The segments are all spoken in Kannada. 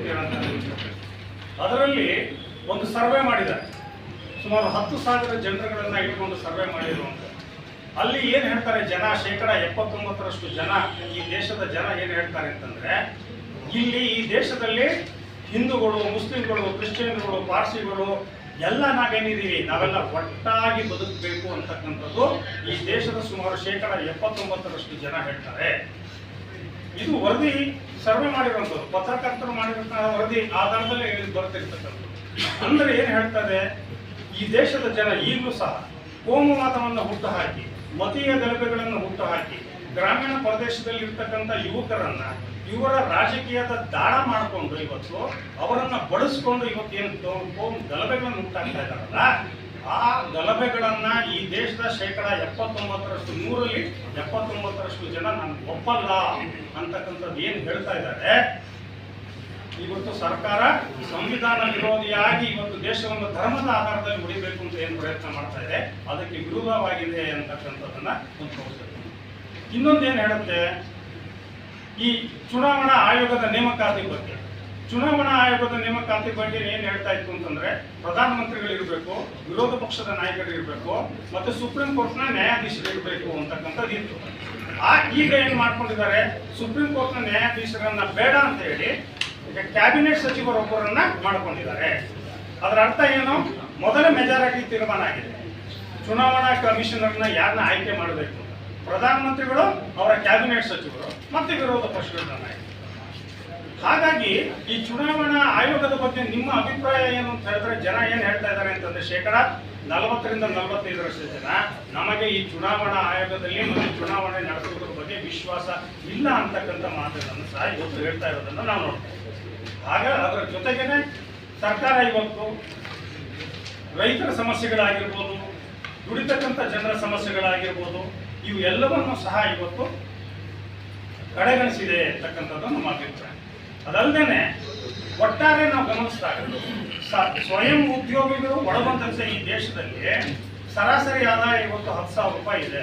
ಕೊಡ್ತೀರಾ ಅಂತ. ಅದರಲ್ಲಿ ಒಂದು ಸರ್ವೆ ಮಾಡಿದ್ದಾರೆ, ಸುಮಾರು 10,000 ಜನರುಗಳನ್ನ ಇಟ್ಕೊಂಡು ಸರ್ವೆ ಮಾಡಿರುವಂಥ. ಅಲ್ಲಿ ಏನು ಹೇಳ್ತಾರೆ ಜನ, 79% ಜನ, ಈ ದೇಶದ ಜನ ಏನು ಹೇಳ್ತಾರೆ ಅಂತಂದ್ರೆ, ಇಲ್ಲಿ ಈ ದೇಶದಲ್ಲಿ ಹಿಂದೂಗಳು, ಮುಸ್ಲಿಂಗಳು, ಕ್ರಿಶ್ಚಿಯನ್ಗಳು, ಪಾರ್ಸಿಗಳು ಎಲ್ಲ ನಾವೇನಿದ್ದೀವಿ ನಾವೆಲ್ಲ ಒಟ್ಟಾಗಿ ಬದುಕಬೇಕು ಅಂತಕ್ಕಂಥದ್ದು ಈ ದೇಶದ ಸುಮಾರು 79% ಜನ ಹೇಳ್ತಾರೆ. ಇದು ವರದಿ ಸರ್ವೆ ಮಾಡಿರುವಂಥದ್ದು, ಪತ್ರಕರ್ತರು ಮಾಡಿರುವಂತಹ ವರದಿ ಆಧಾರದಲ್ಲಿ ಬರ್ತಿರ್ತಕ್ಕಂಥದ್ದು. ಅಂದ್ರೆ ಏನು ಹೇಳ್ತಾರೆ, ಈ ದೇಶದ ಜನ ಈಗಲೂ ಸಹ ಕೋಮುವಾದವನ್ನು ಹುಟ್ಟುಹಾಕಿ, ಮತೀಯ ಗಲಭೆಗಳನ್ನು ಹುಟ್ಟುಹಾಕಿ, ಗ್ರಾಮೀಣ ಪ್ರದೇಶದಲ್ಲಿ ಇರ್ತಕ್ಕಂಥ ಯುವಕರನ್ನ ಇವರ ರಾಜಕೀಯದ ದಾಳ ಮಾಡಿಕೊಂಡು ಇವತ್ತು ಅವರನ್ನ ಬಳಸ್ಕೊಂಡು ಇವತ್ತೇನು ಕೋಮು ಗಲಭೆಗಳನ್ನು ಉಂಟಾಗ್ತಾ ಇದ್ದಾರಲ್ಲ, ಆ ಗಲಭೆಗಳನ್ನ ಈ ದೇಶದ 79%, 100ರಲ್ಲಿ 79% ಜನ ನಾನು ಒಪ್ಪಲ್ಲ ಅಂತಕ್ಕಂಥದ್ದು ಏನು ಹೇಳ್ತಾ ಇದ್ದಾರೆ. ಇವತ್ತು ಸರ್ಕಾರ ಸಂವಿಧಾನ ವಿರೋಧಿಯಾಗಿ ಇವತ್ತು ದೇಶವನ್ನು ಧರ್ಮದ ಆಧಾರದಲ್ಲಿ ಉಳಿಬೇಕು ಅಂತ ಏನು ಪ್ರಯತ್ನ ಮಾಡ್ತಾ ಇದೆ, ಅದಕ್ಕೆ ವಿರೋಧವಾಗಿದೆ ಅಂತಕ್ಕಂಥದ್ದನ್ನ ಒಂದು ತೋರಿಸಬೇಕು. ಇನ್ನೊಂದೇನು ಹೇಳುತ್ತೆ, ಈ ಚುನಾವಣಾ ಆಯೋಗದ ನೇಮಕಾತಿ ಬಗ್ಗೆ, ಚುನಾವಣಾ ಆಯೋಗದ ನೇಮಕಾತಿ ಬಗ್ಗೆ ಏನು ಹೇಳ್ತಾ ಇತ್ತು ಅಂತಂದ್ರೆ, ಪ್ರಧಾನಮಂತ್ರಿಗಳು ಇರಬೇಕು, ವಿರೋಧ ಪಕ್ಷದ ನಾಯಕರು ಇರಬೇಕು, ಮತ್ತೆ ಸುಪ್ರೀಂ ಕೋರ್ಟ್ನ ನ್ಯಾಯಾಧೀಶರು ಇರಬೇಕು ಅಂತಕ್ಕಂಥದ್ದು ಇತ್ತು. ಈಗ ಏನು ಮಾಡ್ಕೊಂಡಿದ್ದಾರೆ, ಸುಪ್ರೀಂ ಕೋರ್ಟ್ನ ನ್ಯಾಯಾಧೀಶರನ್ನ ಬೇಡ ಅಂತ ಹೇಳಿ ಕ್ಯಾಬಿನೆಟ್ ಸಚಿವರೊಬ್ಬರನ್ನ ಮಾಡ್ಕೊಂಡಿದ್ದಾರೆ. ಅದರ ಅರ್ಥ ಏನು, ಮೊದಲ ಮೆಜಾರಿಟಿ ತೀರ್ಮಾನ ಆಗಿದೆ, ಚುನಾವಣಾ ಕಮಿಷನರ್ನ ಯಾರನ್ನ ಆಯ್ಕೆ ಮಾಡಬೇಕು, ಪ್ರಧಾನಮಂತ್ರಿಗಳು, ಅವರ ಕ್ಯಾಬಿನೆಟ್ ಸಚಿವರು, ಮತ್ತೆ ವಿರೋಧ ಪಕ್ಷಗಳ ನಾಯಕರು. ಹಾಗಾಗಿ ಈ ಚುನಾವಣಾ ಆಯೋಗದ ಬಗ್ಗೆ ನಿಮ್ಮ ಅಭಿಪ್ರಾಯ ಏನು ಅಂತ ಹೇಳಿದ್ರೆ, ಜನ ಏನು ಹೇಳ್ತಾ ಇದ್ದಾರೆ ಅಂತಂದ್ರೆ, 40% ರಿಂದ 45% ಜನ ನಮಗೆ ಈ ಚುನಾವಣಾ ಆಯೋಗದಲ್ಲಿ ಮತ್ತು ಚುನಾವಣೆ ನಡೆಸುವುದರ ಬಗ್ಗೆ ವಿಶ್ವಾಸ ಇಲ್ಲ ಅಂತಕ್ಕಂಥ ಮಾತುಗಳನ್ನು ಸಹ ಇವತ್ತು ಹೇಳ್ತಾ ಇರೋದನ್ನು ನಾವು ನೋಡ್ತೇವೆ. ಆಗ ಅದರ ಜೊತೆಗೇನೆ ಸರ್ಕಾರ ಇವತ್ತು ರೈತರ ಸಮಸ್ಯೆಗಳಾಗಿರ್ಬೋದು, ದುಡಿತಕ್ಕಂಥ ಜನರ ಸಮಸ್ಯೆಗಳಾಗಿರ್ಬೋದು, ಇವು ಎಲ್ಲವನ್ನು ಸಹ ಇವತ್ತು ಕಡೆಗಣಿಸಿದೆ ಅಂತಕ್ಕಂಥದ್ದು ನಮ್ಮ ಅಭಿಪ್ರಾಯ. ಅದಲ್ಲದೆ ಒಟ್ಟಾರೆ ನಾವು ಗಮನಿಸಿದಾಗ ಸ್ವಯಂ ಉದ್ಯೋಗಿಗಳು ಒಳಗೊಂಡಂತೆ ಈ ದೇಶದಲ್ಲಿ ಸರಾಸರಿ ಆದಾಯ ಇವತ್ತು 10,000 ರೂಪಾಯಿ ಇದೆ.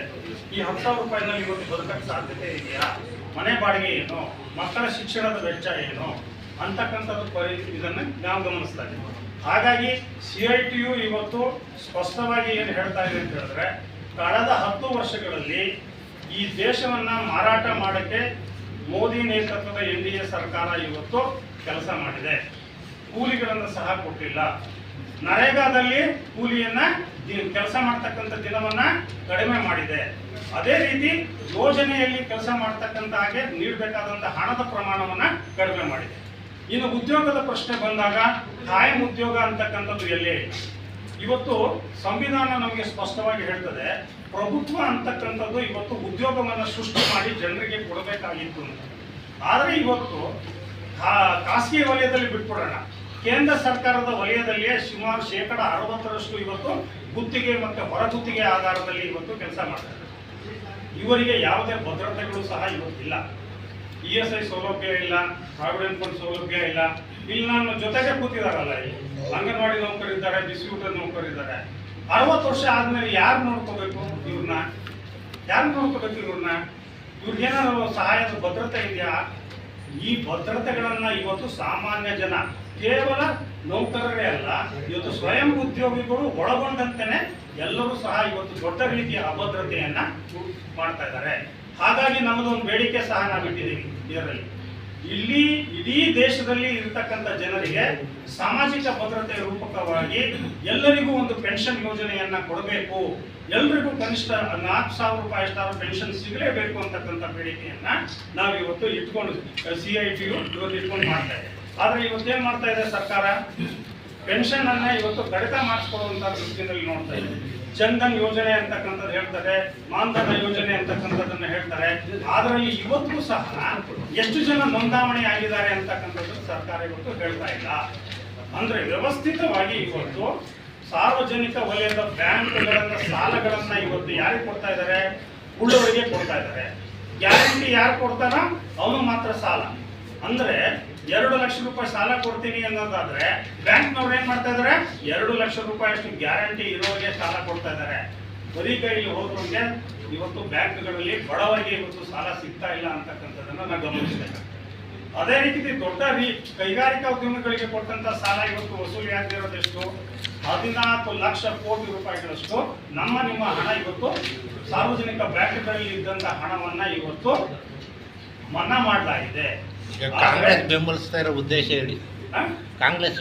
ಈ 10,000 ರೂಪಾಯಿನಲ್ಲಿ ಇವತ್ತು ಬದುಕಕ್ಕೆ ಸಾಧ್ಯತೆ ಇದೆಯಾ, ಮನೆ ಬಾಡಿಗೆ ಏನು, ಮಕ್ಕಳ ಶಿಕ್ಷಣದ ವೆಚ್ಚ ಏನು ಅಂತಕ್ಕಂಥದ್ದು ಇದನ್ನು ನಾವು ಗಮನಿಸ್ತಾ ಇದ್ದೀವಿ. ಹಾಗಾಗಿ CITU ಇವತ್ತು ಸ್ಪಷ್ಟವಾಗಿ ಏನು ಹೇಳ್ತಾ ಇದೆ ಅಂತ ಹೇಳಿದ್ರೆ, ಕಳೆದ 10 ವರ್ಷಗಳಲ್ಲಿ ಈ ದೇಶವನ್ನ ಮಾರಾಟ ಮಾಡಕ್ಕೆ ಮೋದಿ ನೇತೃತ್ವದ NDA ಸರ್ಕಾರ ಇವತ್ತು ಕೆಲಸ ಮಾಡಿದೆ. ಕೂಲಿಗಳನ್ನು ಸಹ ಕೊಟ್ಟಿಲ್ಲ, ನರೇಗಾದಲ್ಲಿ ಕೂಲಿಯನ್ನ ಕೆಲಸ ಮಾಡ್ತಕ್ಕಂಥ ದಿನವನ್ನ ಕಡಿಮೆ ಮಾಡಿದೆ. ಅದೇ ರೀತಿ ಯೋಜನೆಯಲ್ಲಿ ಕೆಲಸ ಮಾಡ್ತಕ್ಕಂಥ ಹಾಗೆ ನೀಡಬೇಕಾದಂಥ ಹಣದ ಪ್ರಮಾಣವನ್ನ ಕಡಿಮೆ ಮಾಡಿದೆ. ಇನ್ನು ಉದ್ಯೋಗದ ಪ್ರಶ್ನೆ ಬಂದಾಗ ಕಾಯಂ ಉದ್ಯೋಗ ಅಂತಕ್ಕಂಥದ್ದು ಎಲ್ಲೇ ಇಲ್ಲ. ಇವತ್ತು ಸಂವಿಧಾನ ನಮಗೆ ಸ್ಪಷ್ಟವಾಗಿ ಹೇಳ್ತದೆ, ಪ್ರಭುತ್ವ ಅಂತಕ್ಕಂಥದ್ದು ಇವತ್ತು ಉದ್ಯೋಗವನ್ನು ಸೃಷ್ಟಿ ಮಾಡಿ ಜನರಿಗೆ ಕೊಡಬೇಕಾಗಿತ್ತು ಅಂತ. ಆದರೆ ಇವತ್ತು ಖಾಸಗಿ ವಲಯದಲ್ಲಿ ಬಿಟ್ಬಿಡೋಣ, ಕೇಂದ್ರ ಸರ್ಕಾರದ ವಲಯದಲ್ಲಿಯೇ ಸುಮಾರು 60% ಇವತ್ತು ಗುತ್ತಿಗೆ ಮತ್ತು ಹೊರಗುತ್ತಿಗೆ ಆಧಾರದಲ್ಲಿ ಇವತ್ತು ಕೆಲಸ ಮಾಡ್ತಾರೆ. ಇವರಿಗೆ ಯಾವುದೇ ಭದ್ರತೆಗಳು ಸಹ ಇವತ್ತಿಲ್ಲ. ESI ಸೌಲಭ್ಯ ಇಲ್ಲ, ಪ್ರಾವಿಡೆಂಟ್ ಫಂಡ್ ಸೌಲಭ್ಯ ಇಲ್ಲ. ಇಲ್ಲಿ ನಾನು ಜೊತೆಗೆ ಕೂತಿದಾರಲ್ಲ, ಇಲ್ಲಿ ಅಂಗನವಾಡಿ ನೌಕರಿದ್ದಾರೆ, ಡಿಸ್ಟ್ರಿಬ್ಯೂಟರ್ ನೌಕರಿದ್ದಾರೆ. 60 ವರ್ಷ ಆದ್ಮೇಲೆ ಯಾರು ನೋಡ್ಕೋಬೇಕು ಇವ್ರನ್ನ, ಇವ್ರಿಗೇನಾದ್ರು ಸಹಾಯದ ಭದ್ರತೆ ಇದೆಯಾ? ಈ ಭದ್ರತೆಗಳನ್ನ ಇವತ್ತು ಸಾಮಾನ್ಯ ಜನ, ಕೇವಲ ನೌಕರರೇ ಅಲ್ಲ, ಇವತ್ತು ಸ್ವಯಂ ಉದ್ಯೋಗಿಗಳು ಒಳಗೊಂಡಂತೆನೆ ಎಲ್ಲರೂ ಸಹ ಇವತ್ತು ದೊಡ್ಡ ರೀತಿಯ ಅಭದ್ರತೆಯನ್ನ ಮಾಡ್ತಾ ಇದ್ದಾರೆ. ಹಾಗಾಗಿ ನಮ್ಮದೊಂದು ಬೇಡಿಕೆ ಸಹ ನಾವು ಇಟ್ಟಿದ್ದೀವಿ ಇದರಲ್ಲಿ, ಇಲ್ಲಿ ಇಡೀ ದೇಶದಲ್ಲಿ ಇರತಕ್ಕಂಥ ಜನರಿಗೆ ಸಾಮಾಜಿಕ ಭದ್ರತೆ ರೂಪಕವಾಗಿ ಎಲ್ಲರಿಗೂ ಒಂದು ಪೆನ್ಷನ್ ಯೋಜನೆಯನ್ನ ಕೊಡಬೇಕು, ಎಲ್ರಿಗೂ ಕನಿಷ್ಠ 4,000 ರೂಪಾಯಿ ಅಷ್ಟಾದ್ರೂ ಪೆನ್ಷನ್ ಸಿಗಲೇಬೇಕು ಅಂತಕ್ಕಂಥ ಬೇಡಿಕೆಯನ್ನ ನಾವು ಇವತ್ತು ಇಟ್ಕೊಂಡು CITU ಇವತ್ತು ಇಟ್ಕೊಂಡು ಮಾಡ್ತಾ ಇದೆ. ಆದ್ರೆ ಇವತ್ತೇನ್ ಮಾಡ್ತಾ ಇದೆ ಸರ್ಕಾರ, ಪೆನ್ಷನ್ ಅನ್ನ ಇವತ್ತು ಕಡಿತ ಮಾಡಿಸ್ಕೊಳ್ಳುವಂತ ದೃಷ್ಟಿಯಲ್ಲಿ ನೋಡ್ತಾ ಇದೆ. ಜನ್ಧನ್ ಯೋಜನೆ ಅಂತಕ್ಕಂಥದ್ದು ಹೇಳ್ತಾರೆ, ಮಾನ್ಧನ ಯೋಜನೆ ಅಂತಕ್ಕಂಥದ್ದನ್ನ ಹೇಳ್ತಾರೆ. ಅದರಲ್ಲಿ ಇವತ್ತು ಸಹ ಎಷ್ಟು ಜನ ನೋಂದಾವಣೆ ಆಗಿದ್ದಾರೆ ಅಂತಕ್ಕಂಥದ್ದು ಸರ್ಕಾರ ಇವತ್ತು ಹೇಳ್ತಾ ಇಲ್ಲ. ಅಂದ್ರೆ ವ್ಯವಸ್ಥಿತವಾಗಿ ಇವತ್ತು ಸಾರ್ವಜನಿಕ ವಲಯದ ಬ್ಯಾಂಕ್ಗಳನ್ನ ಸಾಲಗಳನ್ನ ಇವತ್ತು ಯಾರಿಗೆ ಕೊಡ್ತಾ ಇದ್ದಾರೆ, ಉಳ್ಳವರಿಗೆ ಕೊಡ್ತಾ ಇದ್ದಾರೆ. ಗ್ಯಾರಂಟಿ ಯಾರು ಕೊಡ್ತಾರ ಅವನು ಮಾತ್ರ ಸಾಲ. ಅಂದ್ರೆ 2 ಲಕ್ಷ ರೂಪಾಯಿ ಸಾಲ ಕೊಡ್ತೀನಿ ಅನ್ನೋದಾದ್ರೆ ಬ್ಯಾಂಕ್ನವ್ರು ಏನ್ ಮಾಡ್ತಾ ಇದಾರೆ, 2 ಲಕ್ಷ ರೂಪಾಯಿ ಅಷ್ಟು ಗ್ಯಾರಂಟಿ ಇರೋರಿಗೆ ಸಾಲ ಕೊಡ್ತಾ ಇದ್ದಾರೆ. ಬರೀ ಕೈಲಿ ಹೋದ್ರಿಗೆ ಇವತ್ತು ಬ್ಯಾಂಕ್ಗಳಲ್ಲಿ ಬಡವರಿಗೆ ಇವತ್ತು ಸಾಲ ಸಿಗ್ತಾ ಇಲ್ಲ ಅಂತಕ್ಕಂಥದ್ದನ್ನ ನಾವು ಗಮನಿಸಬೇಕು. ಅದೇ ರೀತಿ ದೊಡ್ಡ ಕೈಗಾರಿಕಾ ಉದ್ಯಮಿಗಳಿಗೆ ಕೊಟ್ಟಂತ ಸಾಲ ಇವತ್ತು ವಸೂಲಿ ಆಗದಿರೋದೆಷ್ಟು 14 ಲಕ್ಷ ಕೋಟಿ ರೂಪಾಯಿಗಳಷ್ಟು ನಿಮ್ಮ ಹಣ ಇವತ್ತು ಸಾರ್ವಜನಿಕ ಬ್ಯಾಂಕ್ಗಳಲ್ಲಿ ಇದ್ದಂತ ಹಣವನ್ನ ಇವತ್ತು ಮನ್ನಾ ಮಾಡಲಾಗಿದೆ. ಕಾಂಗ್ರೆಸ್ ಬೆಂಬಲಿಸ್ತಾ ಇರೋ ಉದ್ದೇಶ ಹೇಳಿ. ಕಾಂಗ್ರೆಸ್